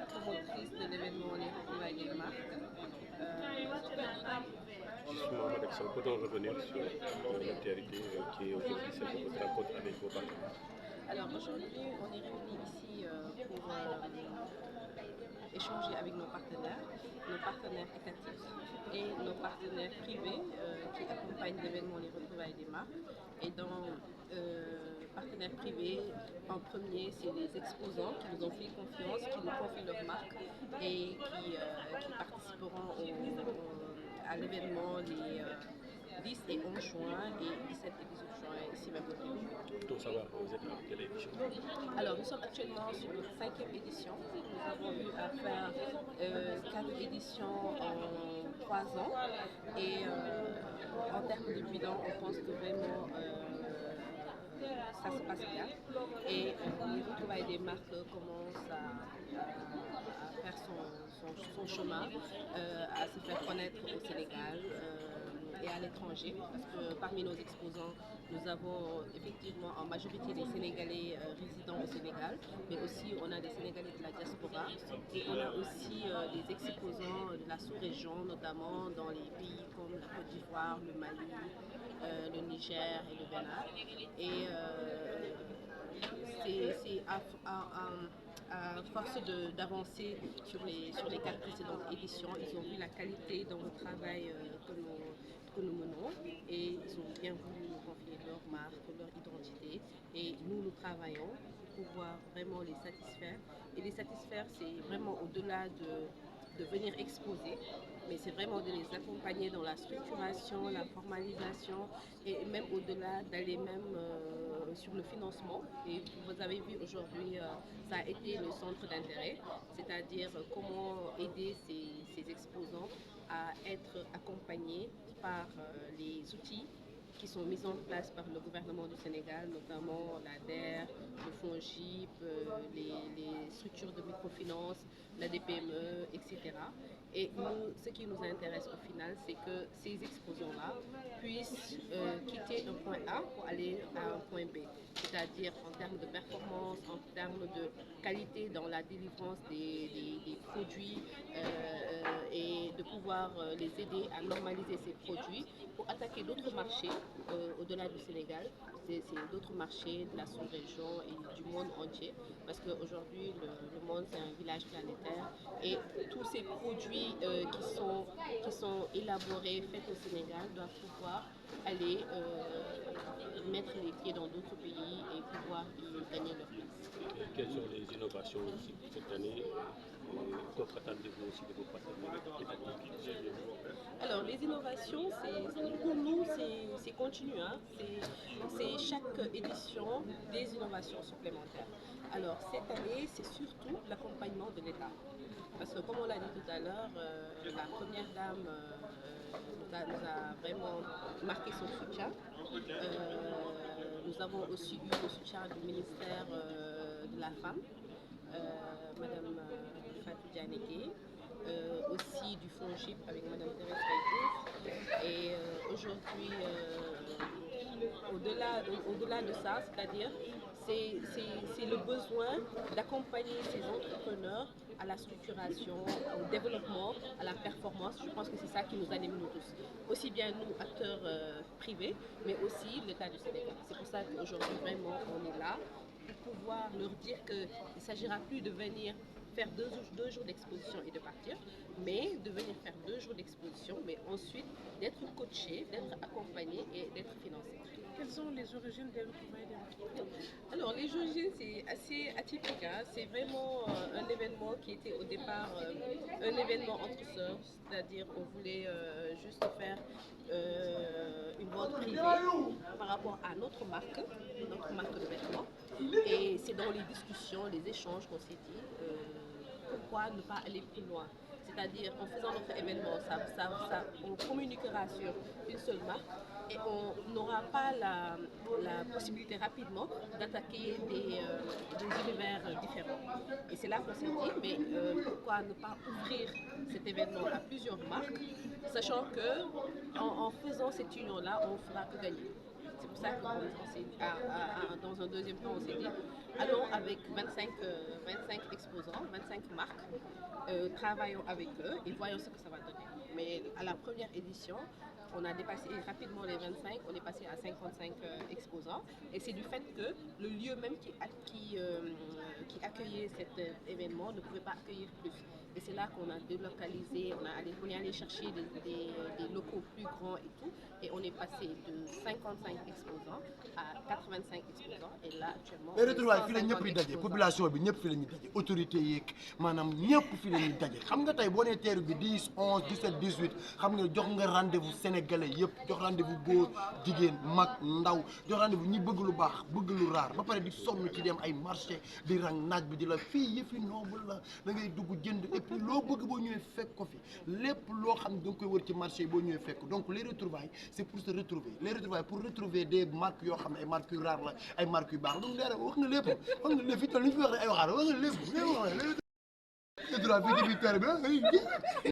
promotrice de l'événement Les Retrouvailles des marques. Justement, Madame Sow, peut-on revenir sur l'actualité qui est aujourd'hui celle de votre rencontre avec vos partenaires? Alors aujourd'hui, on est réunis ici pour échanger avec nos partenaires étatifs et nos partenaires privés qui accompagnent l'événement Les Retrouvailles des marques. Et dans partenaires privés, en premier, c'est les exposants qui nous ont fait confiance, qui nous confient leurs marques et qui participeront à l'événement les 10 et 11 juin et 17 et 18 juin ici même au Québec. Pour savoir, vous êtes à quelle édition? Alors, nous sommes actuellement sur notre 5e édition. Nous avons eu à faire 4 éditions en 3 ans. Et en termes de bilan, on pense que vraiment ça se passe bien. Et les retrouvailles des marques commencent à faire son chemin, à se faire connaître au Sénégal. Et à l'étranger, parce que parmi nos exposants, nous avons effectivement en majorité des Sénégalais résidant au Sénégal, mais aussi on a des Sénégalais de la diaspora et on a aussi des exposants de la sous-région, notamment dans les pays comme la Côte d'Ivoire, le Mali, le Niger et le Bénin. Et c'est à force d'avancer sur les 4 précédentes éditions, ils ont vu la qualité dans le travail que nous menons et ils ont bien voulu nous confier leur marque, leur identité et nous travaillons pour pouvoir vraiment les satisfaire. Et les satisfaire, c'est vraiment au-delà de venir exposer, mais c'est vraiment de les accompagner dans la structuration, la formalisation et même au-delà d'aller même sur le financement. Et vous avez vu aujourd'hui, ça a été le centre d'intérêt, c'est-à-dire comment aider ces exposants à être accompagnés par les outils qui sont mis en place par le gouvernement du Sénégal, notamment la DER, le FONGIP, les structures de microfinance, la DPME, etc. Et nous, ce qui nous intéresse au final, c'est que ces exposants-là puissent quitter un point A pour aller à un point B. C'est-à-dire en termes de performance, en termes de qualité dans la délivrance des produits et de pouvoir les aider à normaliser ces produits pour attaquer d'autres marchés au-delà du Sénégal. C'est d'autres marchés de la sous-région et du monde entier parce qu'aujourd'hui le monde c'est un village planétaire et tous ces produits qui sont élaborés, faits au Sénégal doivent pouvoir aller mettre les pieds dans d'autres pays et pouvoir y gagner leur place. Quelles sont les innovations aussi pour cette année? Qu'attendez-vous aussi de vos partenaires étatiques? Alors, les innovations, pour nous, c'est continu. Hein? C'est chaque édition des innovations supplémentaires. Alors, cette année, c'est surtout l'accompagnement de l'État. Parce que, comme on l'a dit tout à l'heure, la première dame nous a vraiment marqué son soutien. Nous avons aussi eu le soutien du ministère de la Femme, Madame Fatou Dianéké, aussi du FONGIP avec Madame Thérèse Faïtouf. Et aujourd'hui, au-delà de ça, c'est-à-dire c'est le besoin d'accompagner ces entrepreneurs à la structuration, au développement, à la performance. Je pense que c'est ça qui nous anime nous tous. Aussi bien nous, acteurs privés, mais aussi l'État du Sénégal. C'est pour ça qu'aujourd'hui, vraiment, on est là pour pouvoir leur dire qu'il ne s'agira plus de venir faire deux jours d'exposition et de partir, mais de venir faire 2 jours d'exposition, mais ensuite d'être coaché, d'être accompagné et d'être financé. Quelles sont les origines des retrouvailles des marques? Alors les origines c'est assez atypique, hein. C'est vraiment un événement qui était au départ un événement entre sœurs, c'est-à-dire qu'on voulait juste faire une vente privée par rapport à notre marque de vêtements. Et c'est dans les discussions, les échanges qu'on s'est dit pourquoi ne pas aller plus loin. C'est-à-dire en faisant notre événement, on communiquera sur une seule marque et on n'aura pas la possibilité rapidement d'attaquer des univers différents. Et c'est là qu'on s'est dit, mais pourquoi ne pas ouvrir cet événement à plusieurs marques, sachant que en faisant cette union-là, on ne fera que gagner. C'est pour ça que dans un deuxième temps, on s'est dit, allons avec 25 exposants, 25 marques, travaillons avec eux et voyons ce que ça va donner. Mais à la première édition, on a dépassé rapidement les 25, on est passé à 55 exposants. Et c'est du fait que le lieu même qui accueillait cet événement ne pouvait pas accueillir plus. Et c'est là qu'on a délocalisé, on est allé chercher des locaux plus grands et tout. Et on est passé de 55 exposants à 85 exposants. Et là, actuellement, mais retrouvailles fii la ñëpp di daje population bi ñëpp fii la ñuy daje autorité yeeg maanaam ñëpp fii la ñuy daje xam nga tey boo nee teeru bi 10 11 17 18 xam nga jox nga rendez-vous sénégalais yëpp jox rendez-vous góor jigéen mag ndaw jox rendez-vous ñi bëgg lu baax bëgg lu raar ba pare di sonn ci dem ay marché di rang naaj bi di la fii yëfi noble la da ngay dugg jënd et puis loo bëgg boo ñëwee fekk ko fi lépp loo xam ne da nga koy wër ci marché yi boo ñëwee fekk donc les retrouvailles c'est pour se retrouver les retrouvailles pour retrouver des marques yoo xam ne ay marques yu raar la ay marques yu baax donc leer wax nga lépp fi toll li ñu fi wax ay waxaat wax nga lépp les retrouvailles fii ci biir terre bi